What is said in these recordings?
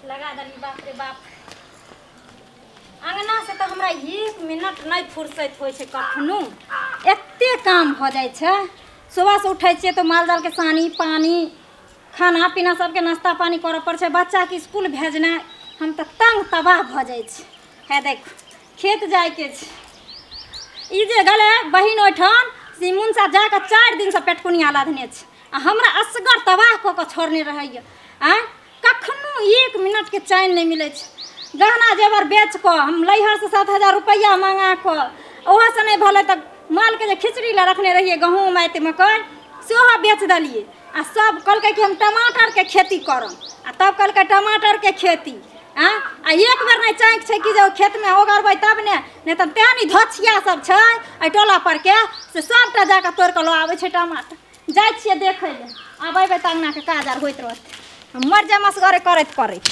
लगा दली बाप रे बाप। अंगना से तो हमरा 1 मिनट नहीं फुर्सत होय छे कखनो। एते काम हो जाय छे। सुबह से उठै छे तो माल जाल के सानी पानी खाना पीना सबके नाश्ता पानी करे पड़ छे। बच्चा के स्कूल भेजना हम तो तंग तबाह भ जाय छे। है देखो खेत जाय के छे। ई जे गले बहिन ओठन सिमुन सा जाके 4 दिन से पेटकुनिया लादने छे। आ हमरा असगर तबाह क के छोड़ने रहैया। आ कखनो 1 मिनट के चैन नहीं मिले छे। गहना जेवर बेच को हम लैहर से 7000 रुपया मांगा को ओहा से नहीं भले त माल के जे खिचड़ी ला रखने रहिए गहूम आते मकई सेहो बेच दलिए। आ सब कहलकै कि हम टमाटर के खेती करम। आ तब कहलकै टमाटर के खेती आ एक बार नहीं चाँक छे कि जो खेत में ओगरबै तब ने त तेहनी धछिया सब छे ए टोला पर के से सबटा जाके तोड़ के लो आबै छे टमाटर। जाय छिए देखै ले आबै त अंगना के काज आर होइत रहत। मर जा मसगरे करैत करैत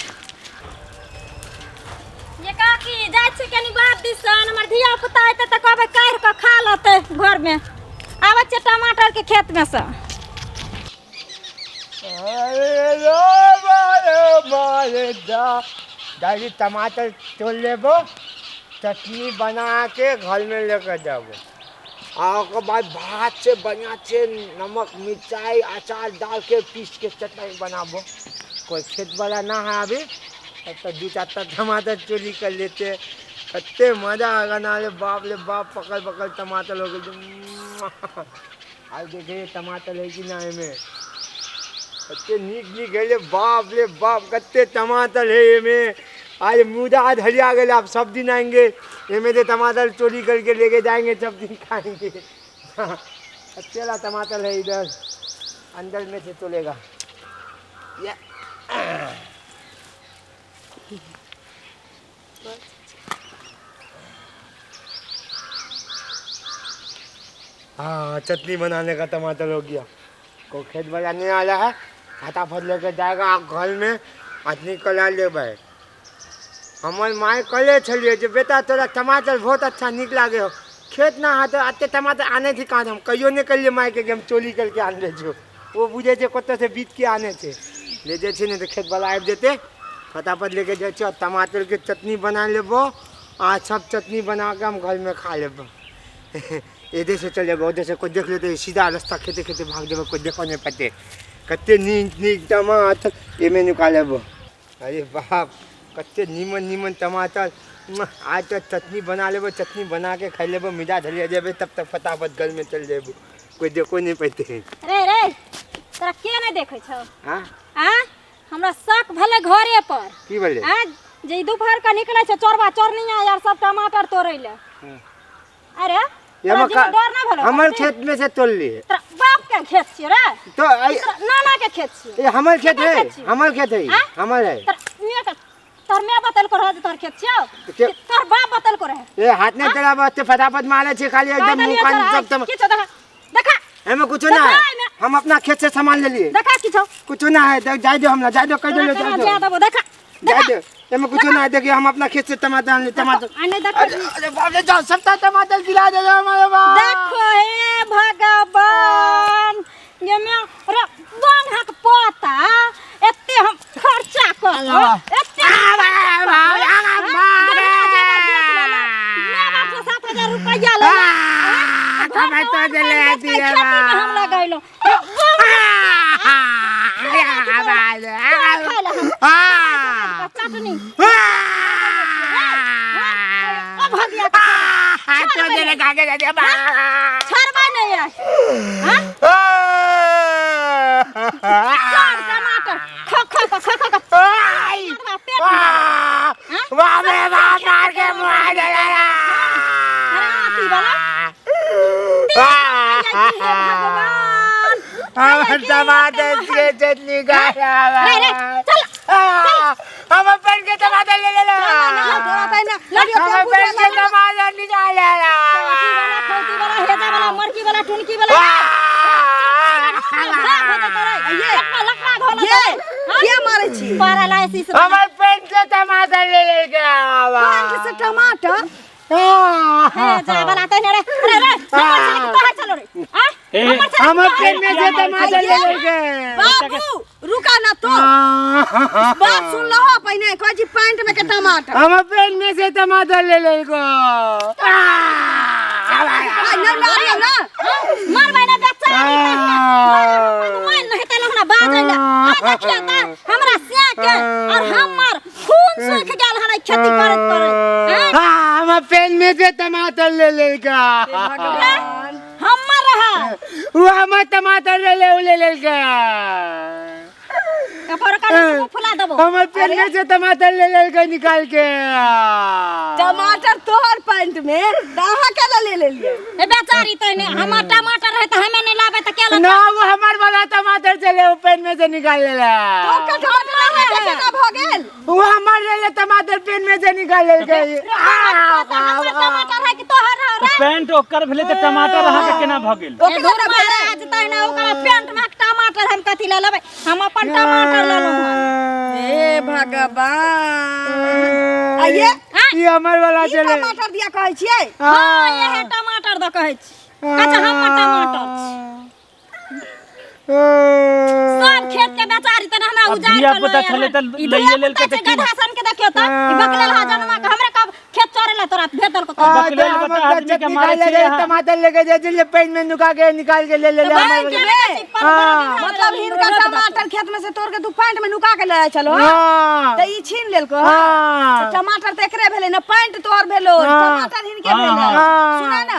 ये काकी जाय छी कनी बात दिसन हमर धिया पुता आते त कहबै काढ़ के खा लते घर में। आबै छे टमाटर के खेत में से। दादी टमाटर तोड़ लेबो चटनी बना के घर में लेकर जाबो। और बाद भात से बढ़िया से नमक मिर्चाई अचार डाल के पीस के चटनी बनाबो। कोई खेत वाला ना है अभी तो 2-4 टमाटर चोरी कर लेते। कत्ते मजा आएगा ना रे बाप पकड़ पकड़ टमाटर हो गए। आज देखे टमाटर है कि ना में कत्ते नीक है बाप रे बाप कत्ते टमाटर है ये में। आज मुदा आज हरिया गए आप सब दिन आएंगे ये में टमाटर चोरी करके लेके जाएंगे सब दिन खाएंगे। अकेला टमाटर है इधर अंदर में से चलेगा। हाँ चटनी बनाने का टमाटर हो गया। को खेत वाला नहीं आया है फटाफट लेकर जाएगा आप घर में चटनी कला ले भाई। हमारे माए कले छलिए जो बेटा तोरा टमाटर बहुत अच्छा निक लागे हो खेत ना हाथ आते टमाटर आने थे कहाँ हम कहियो नहीं करिए माए के हम चोरी करके आन ले जो वो बुझे थे कत से बीत के आने थे ले जे नहीं तो खेत वाला आब देते फटाफट लेके जाए टमाटर के चटनी बना लेबो। आज सब चटनी बना के हम घर में खा लेबो। इधर से चल जाबो उधर से कोई देख लेते सीधा रास्ता खेते खेते भाग जाबो कोई देखो नहीं पाते कत्ते नीक टमाटर ये में निकालेबो। अरे बाप कत्ते नीमन टमाटर। आज तो चटनी बना लेबो चटनी बना के खा लेबो मिजा धरिया जाबे तब तक फटाफट घर में चल जाबो कोई देखो नहीं पाते। रे तोरा के नहीं देखे छौ। हां हां हमरा शक भले घरे पर की बोले आज जे दोपहर का निकले छे चोरबा चोरनिया यार सब टमाटर तोड़ै ले। अरे हमारे खेत में से तोड़ लिए बाप के खेत छे रे तो नाना के खेत छे ये हमारे खेत है हमारे है तोर मैं बतल को रह तोर खेत छे तोर बाप बतल को रहे ये हाथ ने तेरा बात फटाफट मारे छे खाली एकदम मुंह कान सब देखा हमें कुछ ना है हम अपना खेत से सामान ले लिए देखा कुछ ना है जाए दो हम ना जाए दो कह दो देखा जाए दो हमें कुछ ना है देखिए हम अपना खेत से टमाटर अरे बाप रे जाओ सब टमाटर गिरा दे हमारे बाप। देखो हे भगवान ये मैं अरे वन हक पोता एते हम खर्चा कर एते मैं 7000 रुपया ले हमें तो दे दिया हम लगैलो चटनी तो दे लगा के दे छोड़बा नहीं है हां टमाटर खा बाप रे बाप मार के मार दे भगवान टमाटर के चटनी खाया हम पेन के टमाटर ले लो हम पेन के टमाटर निकाल वाला मरकी वाला टुनकी वाला ये मारे छी पैरालाइसिस हमर पेन से टमाटर ले के आवा पेन से टमाटर है जा वाला त रे बाहर चलो रे हम पेन में से टमाटर ले के बाबू रुका ना तू बात सुन लो पहले कह जी पैंट में के टमाटर हम पेन में से टमाटर ले ले को ना मारियो ना मार भाई बेचारी मैं नहीं त लहना बाज ले आ देखिए त हमरा से के और हमर खून सूख गेल हने खेती करत हम पेन में से टमाटर ले ले का हमर रहा वो हम टमाटर ले ले का कपर का फुला देबो हम पेन में से टमाटर ले के निकाल के टमाटर तोहर पैंट में दाहा के ले लिए ए बेचारी त ने हमर टमाटर रहे त हमें नहीं लाबे त केला ना वो हमार वाला टमाटर चले वो पेन में से निकाल ले तो का टमाटर रहे केना भ गेल वो हमार ले टमाटर पेन में से निकाल ले के हमर टमाटर है कि तोहर रे पेंट ओकर भेले त टमाटर रहा के केना भ गेल ए दूर महाराज त ने ओकरा पेंट में टमाटर हम कथि ले लेबै हम अपन टमाटर ले लो हे भगवान आइए ये हमार वाला ई चले टमाटर दिया कहै छियै हां ये है टमाटर द कहै छी अच्छा हमर टमाटर सब खेत के बेचारी त हमरा उजाड़ बिया पता चले त लइए लेल के गधा सन के देखियो त ई बकलेल हा जनमा के हमरा कब खेत चोरेला तोरा भेटल को बकलेल बता आदमी के मारे छे टमाटर लेके जे पेन में नुका के निकाल के ले ले मतलब हिनका टमाटर खेत में से तोड़ के तू पैंट में नुका के ले चलो त ई छीन लेल को टमाटर त एकरे भेले न पैंट तोर भेलो टमाटर हिनके भेले सुना ना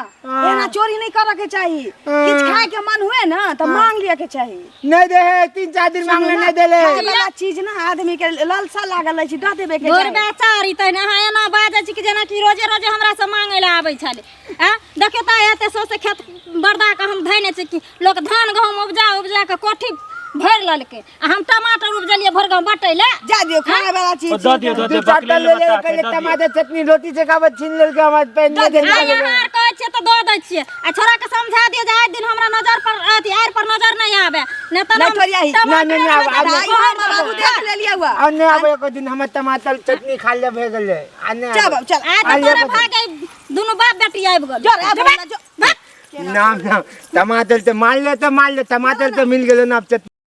एना चोरी नहीं करे के चाहिए किछ खाए के मन हुए ना त मांग लिया के चाहिए नहीं दे 3-4 दिन मांगले नहीं देले खाए वाला चीज ना आदमी के लालसा लागल छै द देबे के गोर चाहिए बेचारी त ने एना बाजे छी कि जेना कि रोजे रोजे हमरा से मांगे ला आबै छले आ देखियो त एते सो से खेत बर्दा के हम धैने छी कि लोग धान गहूम उपजा के कोठी भर ललके आ हम टमाटर उपजलिए भर गांव बटैले जा दियो खाए वाला चीज द दियो बकलेल बता के द टमाटर चटनी रोटी से काबत छीन लेल के हमार पेन में दे आ यहाँ कहै छियै त द दै छियै आ छोरा के समझा दियो जे आज दिन हमरा नजर पर अथी आर पर नजर नहीं आवे ने त नहीं थोड़ी आई। नहीं, दाई हमर बाबू देख लेलिया हुआ अन्ने आबे एक दिन हम टमाटर चटनी खा ले भे गेले अन्ने चल चल आ त तोरे भागे दुनु बाप बेटी आबि गेल जो रे नाम टमाटर तो मार ले टमाटर तो मिल गेल ना अब चटनी